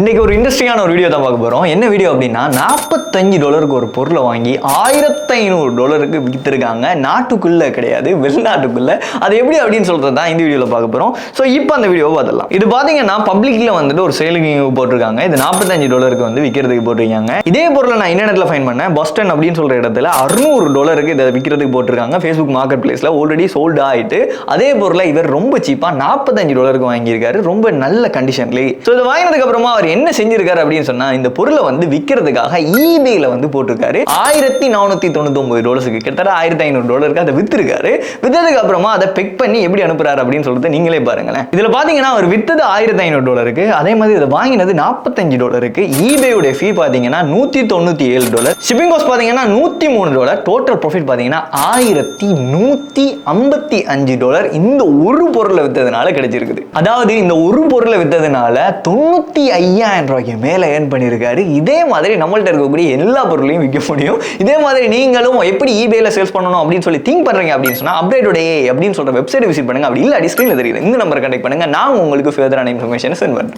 இன்னைக்கு ஒரு இன்ட்ரெஸ்டிங்கான ஒரு வீடியோ தான் பார்க்க போறோம். என்ன வீடியோ அப்படின்னா, $45 ஒரு பொருளை வாங்கி $1500 வித்திருக்காங்க. நாட்டுக்குள்ள கிடையாது, வெளிநாட்டுக்குள்ள. அது எப்படி அப்படின்னு சொல்றது தான் இந்த வீடியோல பார்க்க போறோம். ஸோ இப்போ அந்த வீடியோவை பார்த்துடலாம். இது பாத்தீங்கன்னா பப்ளிக்ல வந்துட்டு ஒரு சேலுக்கு போட்டிருக்காங்க. இது $45 வந்து விற்கிறதுக்கு போட்டிருக்காங்க. இதே பொருளை நான் இன்டர்நெட்ல ஃபைண்ட் பண்ணேன். பஸ்டன் அப்படின்னு சொல்ற இடத்துல $600 இதை விற்கிறதுக்கு போட்டிருக்காங்க. ஃபேஸ்புக் மார்க்கெட் பிளேஸ்ல ஆல்ரெடி சோல்ட் ஆயிட்டு அதே பொருளை இவர் ரொம்ப சீப்பா $45 வாங்கியிருக்காரு. ரொம்ப நல்ல கண்டிஷன்ல. ஸோ இதை வாங்கினதுக்கு அப்புறமா என்ன செஞ்சிருக்காரு அப்படின்னு சொன்னா, இந்த பொருளை வந்து விற்கிறதுக்காக ஈபேல வந்து போட்டிருக்காரு. $1499 கிட்டத்தட்ட $1500 அதை வித்திருக்காரு. வித்ததுக்கு அப்புறமா அதை பெக் பண்ணி எப்படி அனுப்புறாரு அப்படின்னு சொல்லிட்டு நீங்களே பாருங்களேன். இதுல பாத்தீங்கன்னா அவர் வித்தது $1500, அதே மாதிரி இதை வாங்கினது $45. ஈபேயோட ஃபீ பாத்தீங்கன்னா $197, ஷிப்பிங் காஸ்ட் பாத்தீங்கன்னா $103, டோட்டல் ப்ராஃபிட் பாத்தீங்கன்னா $1155 இந்த ஒரு பொருளை வித்ததுனால கிடைச்சிருக்குது. அதாவது இந்த ஒரு பொருளை வித்ததுனால $95,000 மேல ஏர்ன் பண்ணியிருக்காரு. இதே மாதிரி நம்மள்ட்ட இருக்கக்கூடிய எல்லா பொருளையும் விற்க முடியும். இதே மாதிரி நீங்களும் எப்படி ஈபேல சேல்ஸ் பண்ணணும் அப்படின்னு சொல்லி திங்க் பண்றீங்க அப்படின்னு சொன்னா update.ai அப்படின்னு சொல்ற வெப்சைட் விசிட் பண்ணுங்க. அப்படி இல்ல ஸ்கிரீன்ல தெரியுது இந்த நம்பரை கான்டாக்ட் பண்ணுங்க. நான் உங்களுக்கு ஃபர்தரான இன்ஃபர்மேஷன் சென்ட் பண்றேன்.